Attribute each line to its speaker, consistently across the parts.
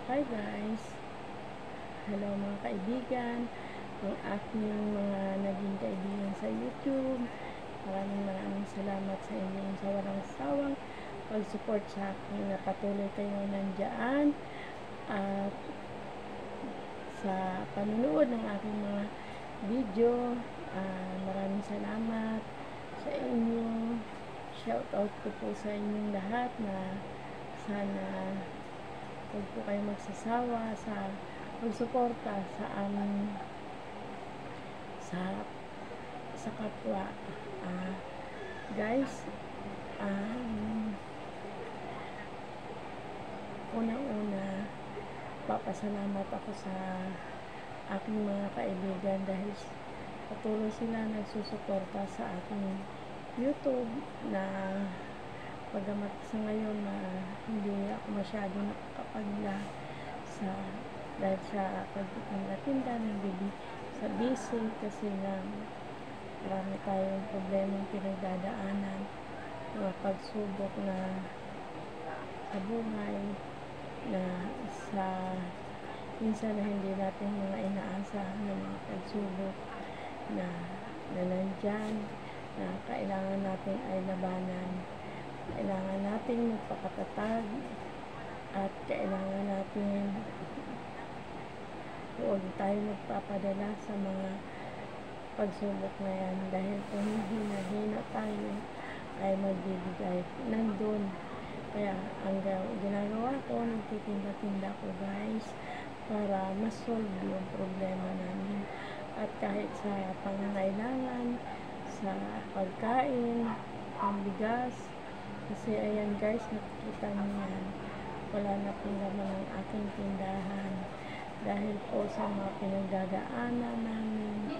Speaker 1: Hi guys! Hello mga kaibigan, ang aking mga naging kaibigan sa YouTube. Maraming salamat sa inyong sa walang sawang pag-support sa akin na patuloy kayo nandyan at sa panunood ng aking mga video. Maraming salamat sa inyo. Shout out ko po sa inyong lahat na sana huwag po kayo magsasawa sa pagsuporta sa aming sa kapwa. Guys, unang-una papasalamat ako sa aking mga kaibigan dahil patuloy sila nagsusuporta sa aking YouTube na pagamat sa ngayon na hindi ako masyado nakakapag-live dahil sa pagtitinda sa busy kasi nga marami tayong problemang pinagdadaanan, mga pagsubok na sa buhay na sa minsan na hindi natin mga inaasahan na mga pagsubok na nandyan na kailangan natin ay labanan. Kailangan natin magpakatatag at kailangan natin huwag tayo magpapadala sa mga pagsubok na yan dahil kung hina tayo ay magbibigay nandun. Kaya ang ginagawa ko, nagtitinda-tinda ko guys para ma-solve yung problema namin at kahit sa pangangailangan sa pagkain, ang bigas. Kasi ayan guys, nakikita niyo yan, wala na pong laman ang aking tindahan dahil po sa mga pinagdadaanan namin,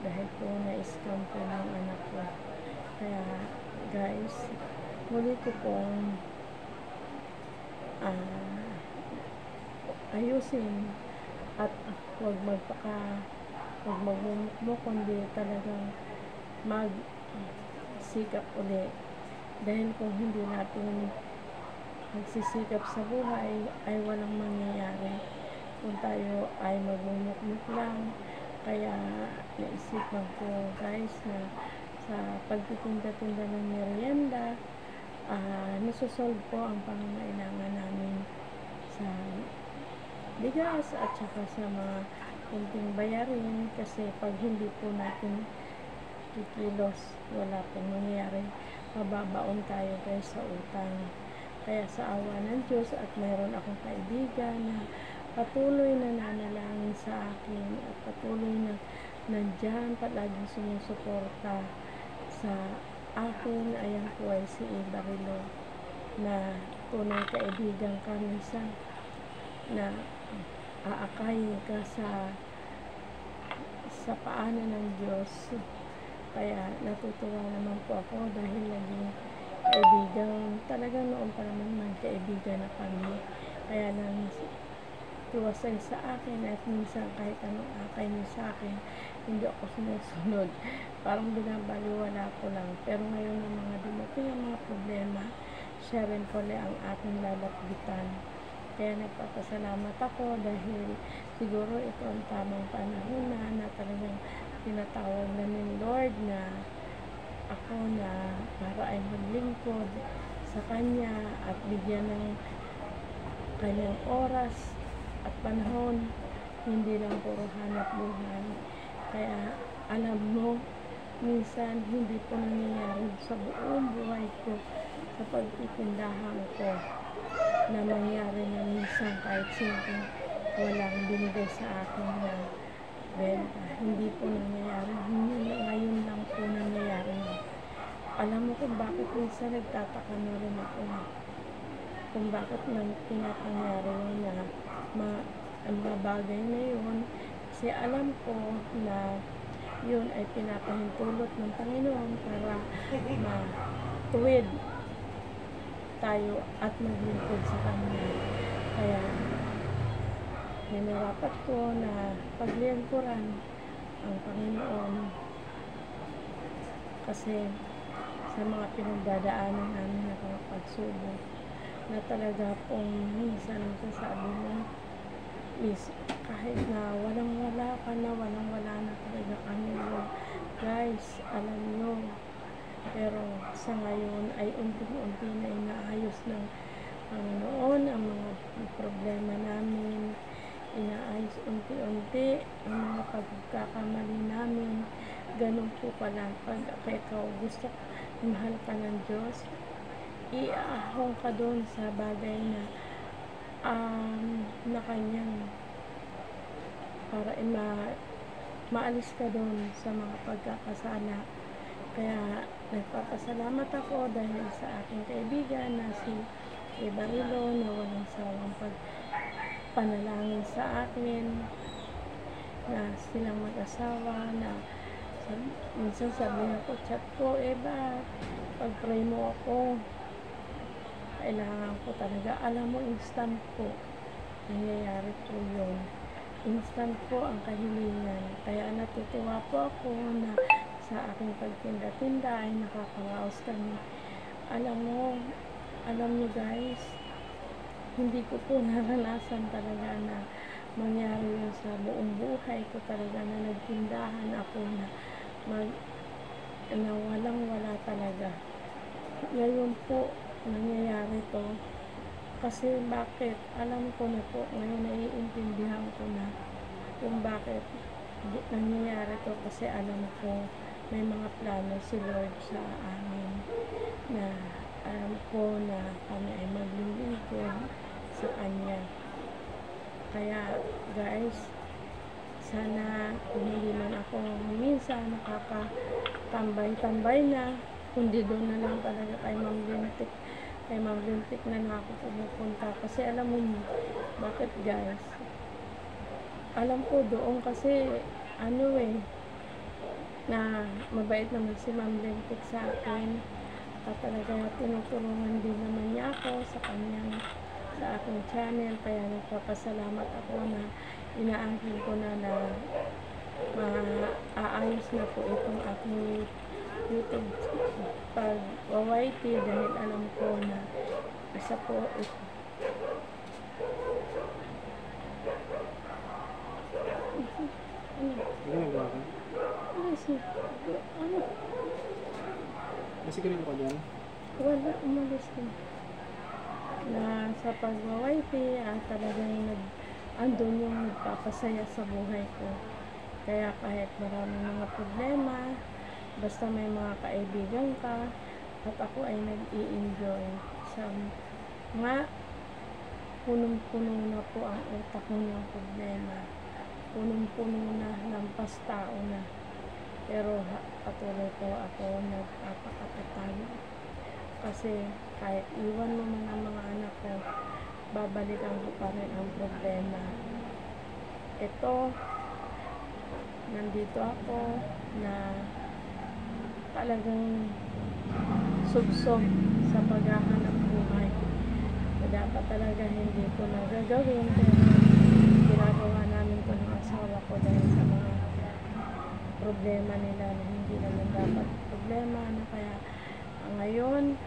Speaker 1: dahil po na-scam po ng anak ko. Kaya guys, muli ko pong ayusin at huwag magmumukmo kundi talagang magsikap ulit. Dahil kung hindi natin magsisikap sa buhay ay walang mangyayari kung tayo ay magmumukmuk lang. Kaya naisipan ko guys na sa pagtitinda-tinda ng merienda, nasusolve po ang pangangailangan namin sa bigas at saka sa mga kunting bayarin kasi pag hindi po natin kikilos, wala pong mangyayari, mababaon tayo guys sa utang. Kaya sa awa ng Diyos at mayroon akong kaibigan na patuloy na nanalangin sa akin at patuloy na nandyan palaging sumusuporta sa akin. Ayan po ay si Ibarilo na tunay kaibigan ka minsan na aakayin ka sa paanan ng Diyos. Kaya natutuwa naman po ako dahil naging kaibigan, talagang noon pa naman kaibigan na kami. Kaya nang tuwasay sa akin at minsan kahit anong akay niyo sa akin, hindi ako sumusunod. Parang binabaliwala ko lang. Pero ngayon ng mga dumating ang mga problema, siya rin pala ang aking lalapitan. Kaya nagpapasalamat ako dahil siguro ito ang tamang panahon na talagang tinatawag na ni Lord na ako na para ay maglingkod sa Kanya at bigyan ng Kanyang oras at panahon, hindi lang puro hanap buhay. Kaya alam mo, minsan hindi po nangyayari sa buong buhay ko sa pagtitindahan ko na mangyari na minsan kahit simple walang binigay sa akin na benta. Hindi po nangyayari. Ngayon lang po nangyayari. Alam mo kung bakit minsan nagtataka na rin ako kung bakit nang pinapangyari na ang mga bagay na yun. Kasi alam ko na yun ay pinapahintulot ng Panginoon para matuwid tayo at maglingkod sa Kanya. Kaya minarapat ko na paglingkuran ang Panginoon kasi sa mga pinagdadaanan namin na mga pagsubok na talaga pong minsan sasabi mo, miss, kahit na walang-wala ka na, walang-wala na talaga kami, Lord. Guys, alam nyo, pero sa ngayon ay unti-unti na inaayos ng Panginoon ang mga problema namin. Inaayos unti-unti ang mga pagkakamali namin. Ganun po pala pag ikaw gusto mahal ka ng Diyos, iaahong ka doon sa bagay na kanyang para maalis ka doon sa mga pagkakasala. Kaya nagpapasalamat ako dahil sa aking kaibigan na si Barilo na walang sawang pagpanalangin sa akin, na silang mag-asawa na minsan sabihin ko, chat ko, Eva, pag-pray mo ako, kailangan ko talaga, alam mo, instant po nangyayari po yun, instant po ang kahilingan. Kaya natutuwa po ako na sa aking pagtinda-tinda ay nakakaraos kami. Alam nyo guys, hindi ko po naranasan talaga na mangyari yun sa buong buhay ko talaga, na nagtindahan ako na walang-wala talaga. Ngayon po nangyayari to. Kasi bakit? Alam ko na po, ngayon naiintindihan ko na kung bakit nangyayari to. Kasi alam ko may mga plano si Lord sa amin, na alam ko na kami ay maglilingkod sa Kanya. Kaya guys, sana hindi man ako minsan nakakatambay-tambay na, kundi doon na lang talaga kay Ma'am Lintik na ako pumupunta. Kasi alam mo bakit guys, alam ko doon kasi na mabait naman si Ma'am Lintik sa akin, at talaga tinutulungan din naman niya ako sa aking channel. Kaya nagpapasalamat ako na inaangkin ko na maaayos na po itong aking YouTube pag-YT, dahil alam ko na isa po ito.
Speaker 2: Ginagawa ka?
Speaker 1: Ano?
Speaker 2: Kasi ganun ko dyan?
Speaker 1: Wala, umalis ko. Na sa pag-YT, talagang andun yung nagpapasaya sa buhay ko. Kaya kahit maraming mga problema, basta may mga kaibigan ka, at ako ay nag-i-enjoy. Punong-puno na po ang utak ko ng problema. Punong-puno na, lampas tao na. Pero patuloy po ako nagpapakatatag. Kasi kahit iwan mo man ang mga anak ko, babalikan ko pa rin ang problema. Ito, nandito ako na talagang sugsog sa paghahanap buhay. Dapat talaga hindi ko na gagawin, pero ginagawa namin ko ng asawa ko dahil sa mga problema nila na hindi naman dapat problema na. Kaya ngayon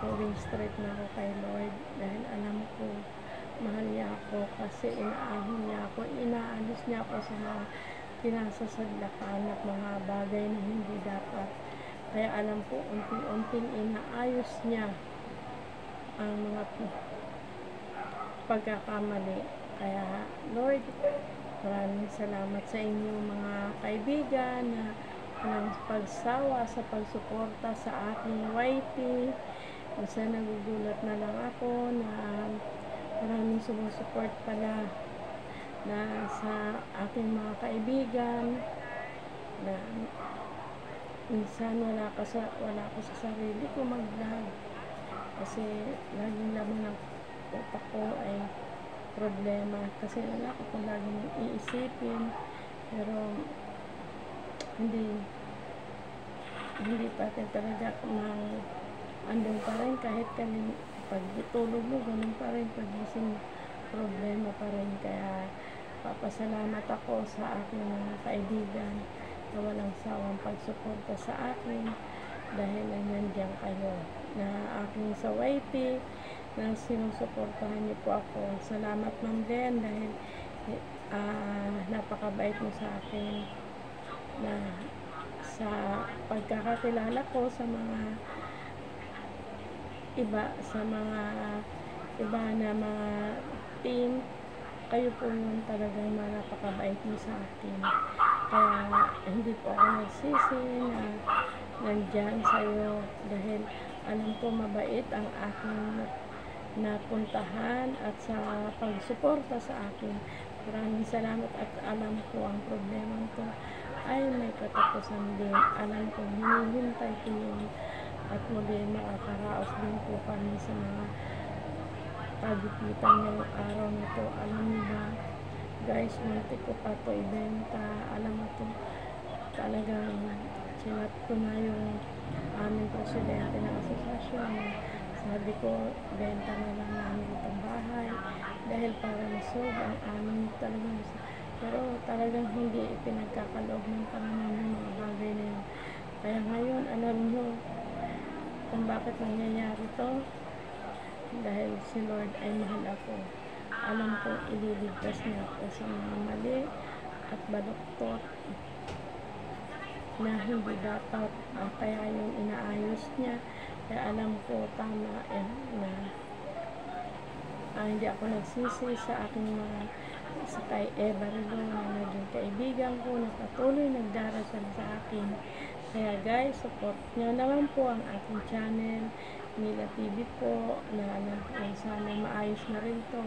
Speaker 1: going straight na ako kay Lord, dahil alam ko mahal niya ako, kasi inaahon niya ako, inaalis niya ako sa mga pinasasadlakan at mga bagay na hindi dapat. Kaya alam ko unti-unting inaayos niya ang mga pagkakamali. Kaya Lord, maraming salamat sa inyo mga kaibigan na walang pagsawa sa pagsuporta sa aking YT. Kasi nagugulat na lang ako na maraming sumusuport pala na sa aking mga kaibigan, na minsan wala ko sa sarili ko mag-vlog kasi laging laman ng utak ko ay problema, kasi wala ko kung laging iisipin, pero hindi pa rin talaga andun pa rin, kahit pag tulog mo ganun pa rin, pag gising problema pa rin. Kaya papasalamat ako sa aking mga kaibigan na walang sawang pagsuporta sa akin, dahil nandiyan kayo. na aking sa YT na sinusuportahan niyo po ako. Salamat Ma'am Len dahil napakabait mo sa akin na sa pagkakakilala ko sa mga iba na mga team, kayo po yun talagang napakabait mo sa akin. Kaya hindi po ako nagsisi na nandyan sa'yo dahil alam ko mabait ang aking napuntahan at sa pagsuporta sa akin. Maraming salamat at alam ko ang problema ko ay may katapusan din. Alam ko hinihintay ko yun at muli makakaraos din po kami sa mga pagipitan ng araw na to. Alam niyo ba guys, munti ko pa to ibenta. Alam mo to, talagang chinat ko na yung aming presidente ng asosasyon. Sabi ko, benta na lang namin itong bahay dahil para masolve ang aming talagang, pero talagang hindi ipinagkakaloob ng Panginoon yung mga bagay na yun. Kaya ngayon, alam nyo kung bakit nangyayari to, dahil si Lord ay mahal ako. Alam kong ililigtas niya ako sa mga mali at baluktot na hindi dapat, kaya yung inaayos niya. Kaya alam ko tama na hindi ako nagsisi sa aking mga sa kay Eva Rilo na naging kaibigan ko na patuloy nagdarasal sa akin. Kaya guys, support nyo naman po ang aking channel Mila TV po na sana maayos na rin to.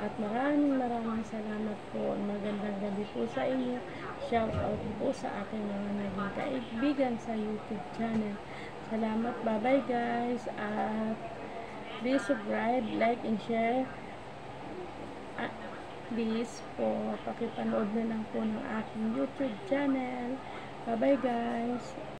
Speaker 1: At maraming salamat po. Magandang gabi po sa inyo. Shout out po sa aking mga naging kaibigan sa YouTube channel. Salamat. Bye bye guys. At please subscribe, like and share. Please po pakipanood na lang po ng aking YouTube channel. Bye bye guys.